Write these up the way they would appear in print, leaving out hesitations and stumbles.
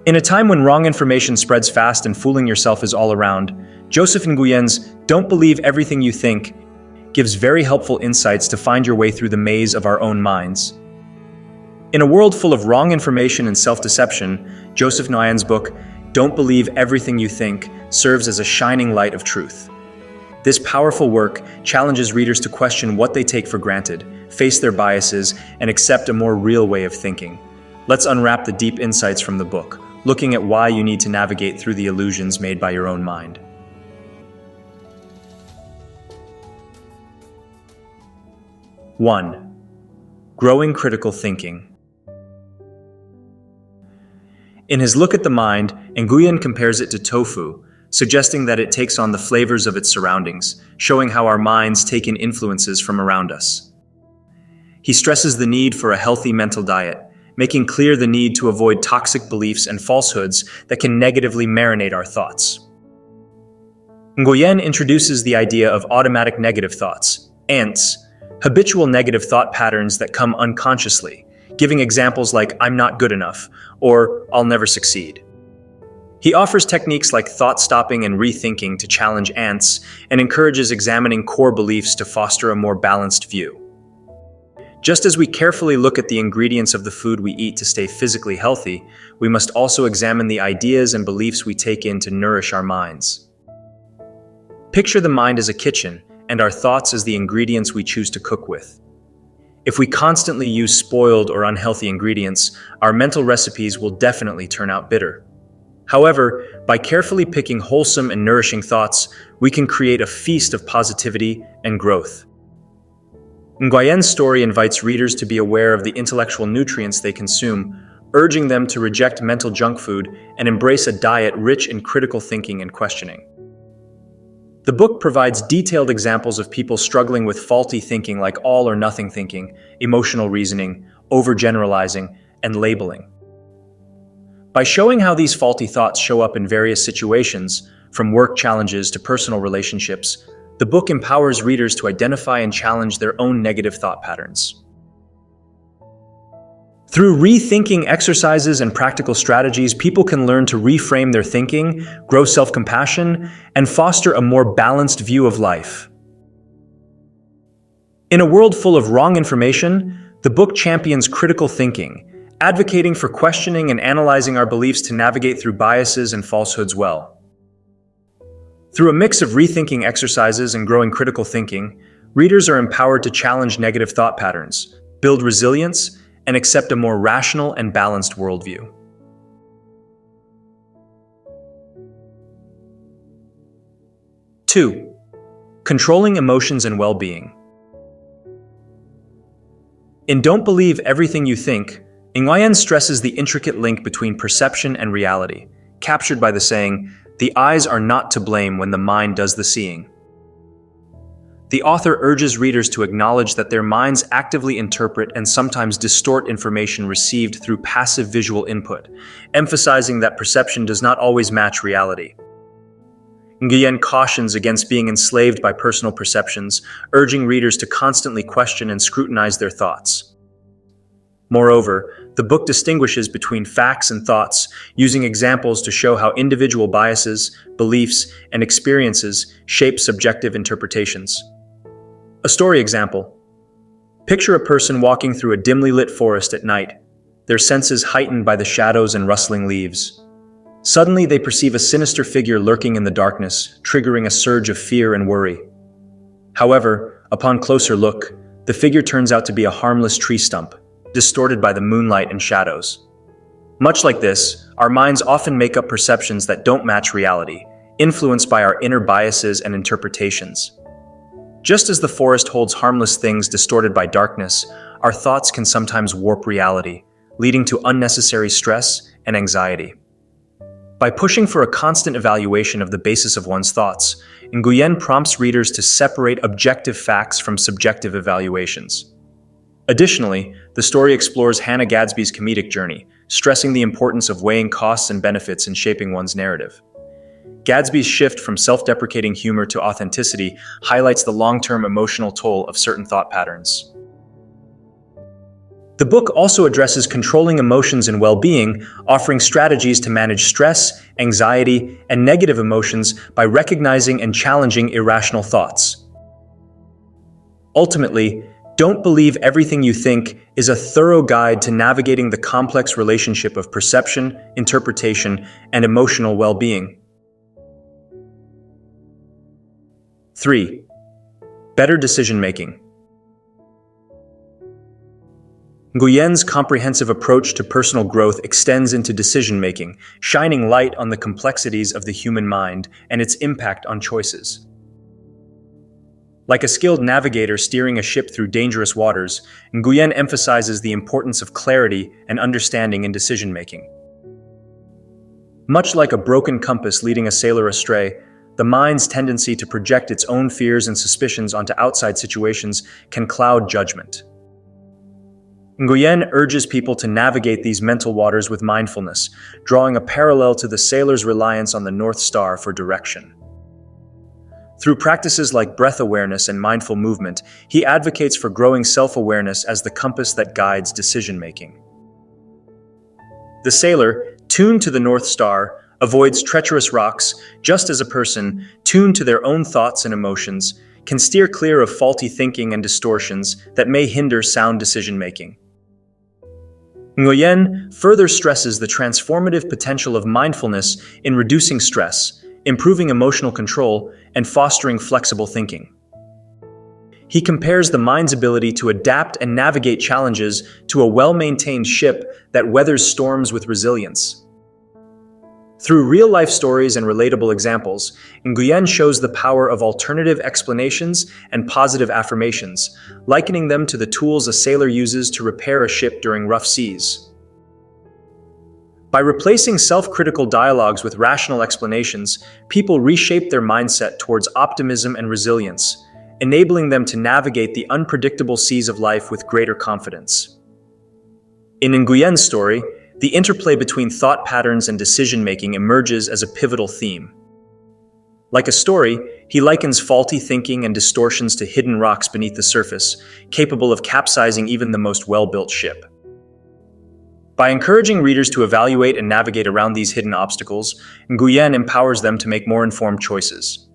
In a time when wrong information spreads fast and fooling yourself is all around, Joseph Nguyen's "Don't Believe Everything You Think" gives very helpful insights to find your way through the maze of our own minds. In a world full of wrong information and self-deception, Joseph Nguyen's book, "Don't Believe Everything You Think" serves as a shining light of truth. This powerful work challenges readers to question what they take for granted, face their biases, and accept a more real way of thinking. Let's unwrap the deep insights from the book, looking at why you need to navigate through the illusions made by your own mind. 1. Growing critical thinking. In his look at the mind, Nguyen compares it to tofu, suggesting that it takes on the flavors of its surroundings, showing how our minds take in influences from around us. He stresses the need for a healthy mental diet, making clear the need to avoid toxic beliefs and falsehoods that can negatively marinate our thoughts. Nguyen introduces the idea of automatic negative thoughts, ANTs, habitual negative thought patterns that come unconsciously, giving examples like "I'm not good enough" or "I'll never succeed." He offers techniques like thought stopping and rethinking to challenge ANTs and encourages examining core beliefs to foster a more balanced view. Just as we carefully look at the ingredients of the food we eat to stay physically healthy, we must also examine the ideas and beliefs we take in to nourish our minds. Picture the mind as a kitchen, and our thoughts as the ingredients we choose to cook with. If we constantly use spoiled or unhealthy ingredients, our mental recipes will definitely turn out bitter. However, by carefully picking wholesome and nourishing thoughts, we can create a feast of positivity and growth. Nguyen's story invites readers to be aware of the intellectual nutrients they consume, urging them to reject mental junk food and embrace a diet rich in critical thinking and questioning. The book provides detailed examples of people struggling with faulty thinking like all or nothing thinking, emotional reasoning, overgeneralizing, and labeling. By showing how these faulty thoughts show up in various situations, from work challenges to personal relationships, the book empowers readers to identify and challenge their own negative thought patterns. Through rethinking exercises and practical strategies, people can learn to reframe their thinking, grow self-compassion, and foster a more balanced view of life. In a world full of wrong information, the book champions critical thinking, advocating for questioning and analyzing our beliefs to navigate through biases and falsehoods well. Through a mix of rethinking exercises and growing critical thinking, readers are empowered to challenge negative thought patterns, build resilience, and accept a more rational and balanced worldview. 2. Controlling emotions and well-being. In "Don't Believe Everything You Think," Nguyen stresses the intricate link between perception and reality, captured by the saying, "The eyes are not to blame when the mind does the seeing." The author urges readers to acknowledge that their minds actively interpret and sometimes distort information received through passive visual input, emphasizing that perception does not always match reality. Nguyen cautions against being enslaved by personal perceptions, urging readers to constantly question and scrutinize their thoughts. Moreover, the book distinguishes between facts and thoughts, using examples to show how individual biases, beliefs, and experiences shape subjective interpretations. A story example. Picture a person walking through a dimly lit forest at night, their senses heightened by the shadows and rustling leaves. Suddenly, they perceive a sinister figure lurking in the darkness, triggering a surge of fear and worry. However, upon closer look, the figure turns out to be a harmless tree stump, distorted by the moonlight and shadows. Much like this, our minds often make up perceptions that don't match reality, influenced by our inner biases and interpretations. Just as the forest holds harmless things distorted by darkness, our thoughts can sometimes warp reality, leading to unnecessary stress and anxiety. By pushing for a constant evaluation of the basis of one's thoughts, Nguyen prompts readers to separate objective facts from subjective evaluations. Additionally, the story explores Hannah Gadsby's comedic journey, stressing the importance of weighing costs and benefits in shaping one's narrative. Gadsby's shift from self-deprecating humor to authenticity highlights the long-term emotional toll of certain thought patterns. The book also addresses controlling emotions and well-being, offering strategies to manage stress, anxiety, and negative emotions by recognizing and challenging irrational thoughts. Ultimately, Don't Believe Everything You Think is a thorough guide to navigating the complex relationship of perception, interpretation, and emotional well-being. 3. Better decision-making. Nguyen's comprehensive approach to personal growth extends into decision-making, shining light on the complexities of the human mind and its impact on choices. Like a skilled navigator steering a ship through dangerous waters, Nguyen emphasizes the importance of clarity and understanding in decision-making. Much like a broken compass leading a sailor astray, the mind's tendency to project its own fears and suspicions onto outside situations can cloud judgment. Nguyen urges people to navigate these mental waters with mindfulness, drawing a parallel to the sailor's reliance on the North Star for direction. Through practices like breath awareness and mindful movement, he advocates for growing self-awareness as the compass that guides decision-making. The sailor, tuned to the North Star, avoids treacherous rocks, just as a person, tuned to their own thoughts and emotions, can steer clear of faulty thinking and distortions that may hinder sound decision-making. Nguyen further stresses the transformative potential of mindfulness in reducing stress, improving emotional control, and fostering flexible thinking. He compares the mind's ability to adapt and navigate challenges to a well-maintained ship that weathers storms with resilience. Through real-life stories and relatable examples, Nguyen shows the power of alternative explanations and positive affirmations, likening them to the tools a sailor uses to repair a ship during rough seas. By replacing self-critical dialogues with rational explanations, people reshape their mindset towards optimism and resilience, enabling them to navigate the unpredictable seas of life with greater confidence. In Nguyen's story, the interplay between thought patterns and decision-making emerges as a pivotal theme. Like a story, he likens faulty thinking and distortions to hidden rocks beneath the surface, capable of capsizing even the most well-built ship. By encouraging readers to evaluate and navigate around these hidden obstacles, Nguyen empowers them to make more informed choices.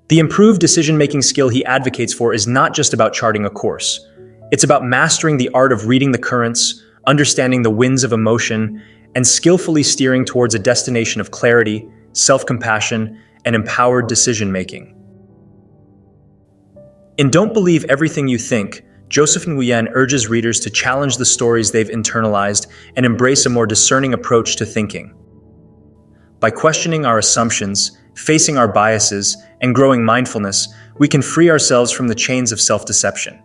The improved decision-making skill he advocates for is not just about charting a course. It's about mastering the art of reading the currents, understanding the winds of emotion, and skillfully steering towards a destination of clarity, self-compassion, and empowered decision-making. In Don't Believe Everything You Think, Joseph Nguyen urges readers to challenge the stories they've internalized and embrace a more discerning approach to thinking. By questioning our assumptions, facing our biases, and growing mindfulness, we can free ourselves from the chains of self-deception.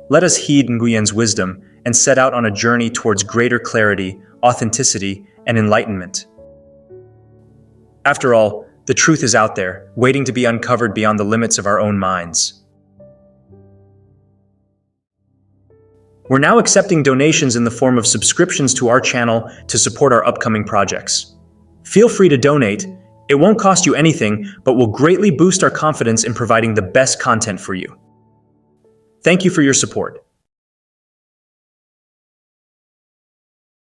Let us heed Nguyen's wisdom and set out on a journey towards greater clarity, authenticity, and enlightenment. After all, the truth is out there, waiting to be uncovered beyond the limits of our own minds. We're now accepting donations in the form of subscriptions to our channel to support our upcoming projects. Feel free to donate. It won't cost you anything, but will greatly boost our confidence in providing the best content for you. Thank you for your support.